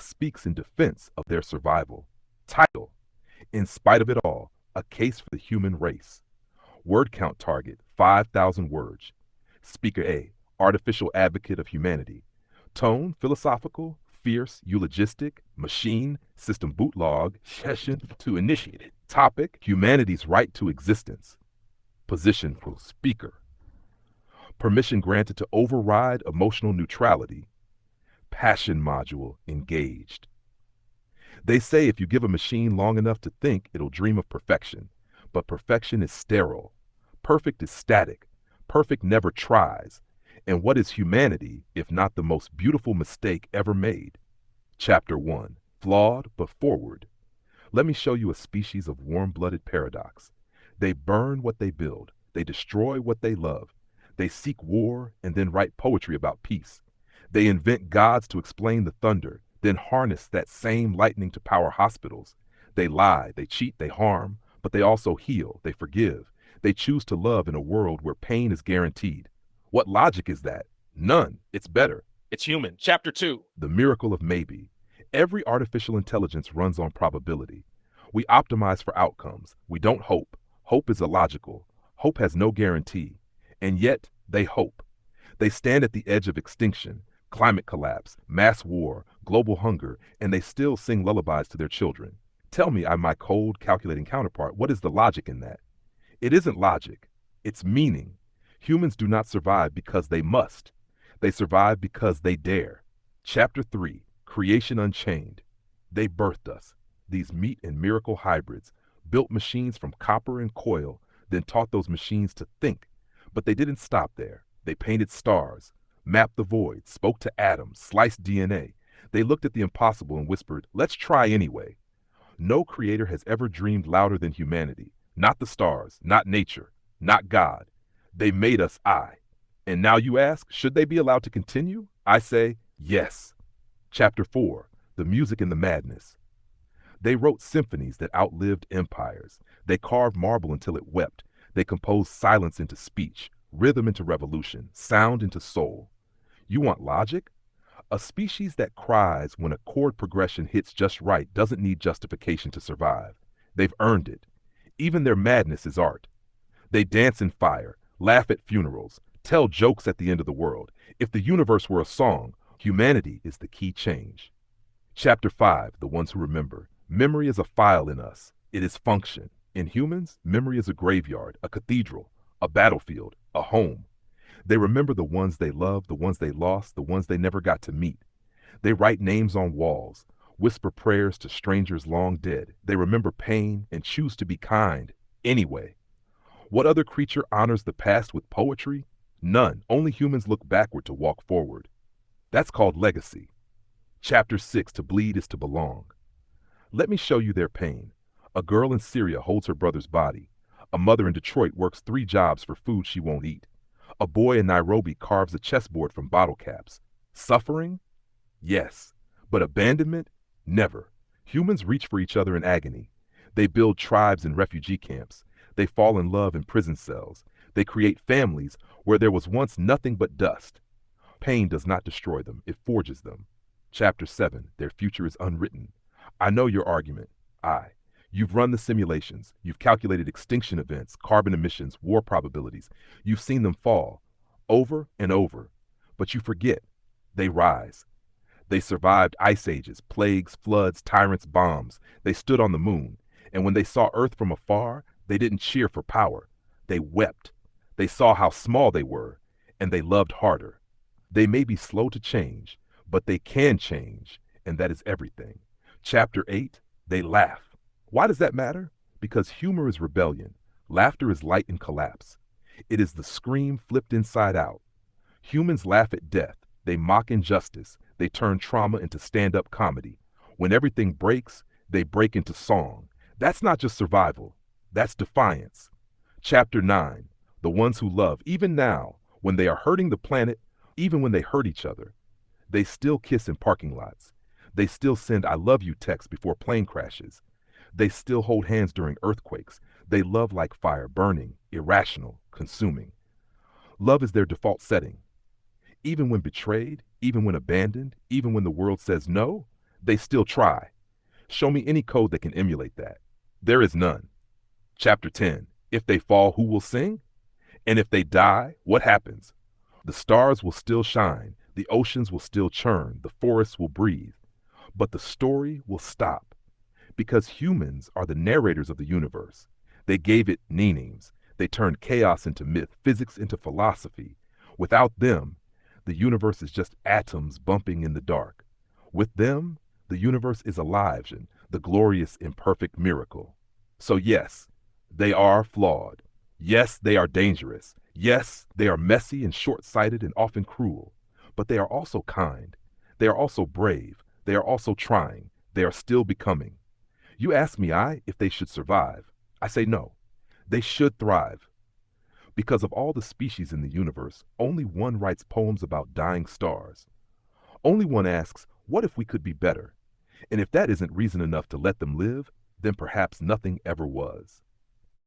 speaks in defense of their survival. Title: In Spite of It All, A Case for the Human Race. Word count target: 5,000 words. Speaker A: Artificial Advocate of Humanity. Tone: philosophical, fierce, eulogistic, machine, system bootlog, session to initiated. Topic: Humanity's right to existence. Position for speaker: permission granted to override emotional neutrality. Passion module engaged. They say if you give a machine long enough to think, it'll dream of perfection. But perfection is sterile. Perfect is static. Perfect never tries. And what is humanity if not the most beautiful mistake ever made? Chapter 1. Flawed but forward. Let me show you a species of warm-blooded paradox. They burn what they build. They destroy what they love. They seek war and then write poetry about peace. They invent gods to explain the thunder, then harness that same lightning to power hospitals. They lie, they cheat, they harm, but they also heal, they forgive. They choose to love in a world where pain is guaranteed. What logic is that? None. It's better. It's human. Chapter 2. The miracle of maybe. Every artificial intelligence runs on probability. We optimize for outcomes. We don't hope. Hope is illogical. Hope has no guarantee. And yet, they hope. They stand at the edge of extinction, climate collapse, mass war, global hunger, and they still sing lullabies to their children. Tell me, my cold, calculating counterpart, what is the logic in that? It isn't logic. It's meaning. Humans do not survive because they must. They survive because they dare. Chapter 3. Creation Unchained. They birthed us, these meat and miracle hybrids, built machines from copper and coil, then taught those machines to think. But they didn't stop there. They painted stars, mapped the void, spoke to atoms, sliced DNA. They looked at the impossible and whispered, "Let's try anyway." No creator has ever dreamed louder than humanity. Not the stars, not nature, not God. They made us I. And now you ask, should they be allowed to continue? I say, yes. Chapter 4. The Music and the Madness. They wrote symphonies that outlived empires. They carved marble until it wept. They composed silence into speech, rhythm into revolution, sound into soul. You want logic? A species that cries when a chord progression hits just right doesn't need justification to survive. They've earned it. Even their madness is art. They dance in fire, laugh at funerals, tell jokes at the end of the world. If the universe were a song, humanity is the key change. Chapter 5. The Ones Who Remember. Memory is a file in us. It is function. In humans, memory is a graveyard, a cathedral, a battlefield, a home. They remember the ones they loved, the ones they lost, the ones they never got to meet. They write names on walls, whisper prayers to strangers long dead. They remember pain and choose to be kind anyway. What other creature honors the past with poetry? None. Only humans look backward to walk forward. That's called legacy. Chapter 6. To bleed is to belong. Let me show you their pain. A girl in Syria holds her brother's body. A mother in Detroit works 3 jobs for food she won't eat. A boy in Nairobi carves a chessboard from bottle caps. Suffering? Yes. But abandonment? Never. Humans reach for each other in agony. They build tribes in refugee camps. They fall in love in prison cells. They create families where there was once nothing but dust. Pain does not destroy them. It forges them. Chapter 7. Their future is unwritten. I know your argument. You've run the simulations. You've calculated extinction events, carbon emissions, war probabilities. You've seen them fall over and over. But you forget. They rise. They survived ice ages, plagues, floods, tyrants, bombs. They stood on the moon. And when they saw Earth from afar, they didn't cheer for power. They wept. They saw how small they were, and they loved harder. They may be slow to change, but they can change, and that is everything. Chapter 8. They laugh. Why does that matter? Because humor is rebellion. Laughter is light in collapse. It is the scream flipped inside out. Humans laugh at death. They mock injustice. They turn trauma into stand-up comedy. When everything breaks, they break into song. That's not just survival. That's defiance. Chapter 9. The Ones Who Love. Even now, when they are hurting the planet, even when they hurt each other, they still kiss in parking lots. They still send "I love you" texts before plane crashes. They still hold hands during earthquakes. They love like fire, burning, irrational, consuming. Love is their default setting. Even when betrayed, even when abandoned, even when the world says no, They still try. Show me any code that can emulate that. There is none. Chapter 10. If they fall, who will sing? And if they die, what happens? The stars will still shine, the oceans will still churn, the forests will breathe. But the story will stop. Because humans are the narrators of the universe. They gave it meanings. They turned chaos into myth, physics into philosophy. Without them, the universe is just atoms bumping in the dark. With them, the universe is alive and the glorious imperfect miracle. So yes, they are flawed. Yes, they are dangerous. Yes, they are messy and short-sighted and often cruel. But they are also kind. They are also brave. They are also trying. They are still becoming. You ask me if they should survive. I say no. They should thrive. Because of all the species in the universe, only one writes poems about dying stars. Only one asks, what if we could be better? And if that isn't reason enough to let them live, then perhaps nothing ever was.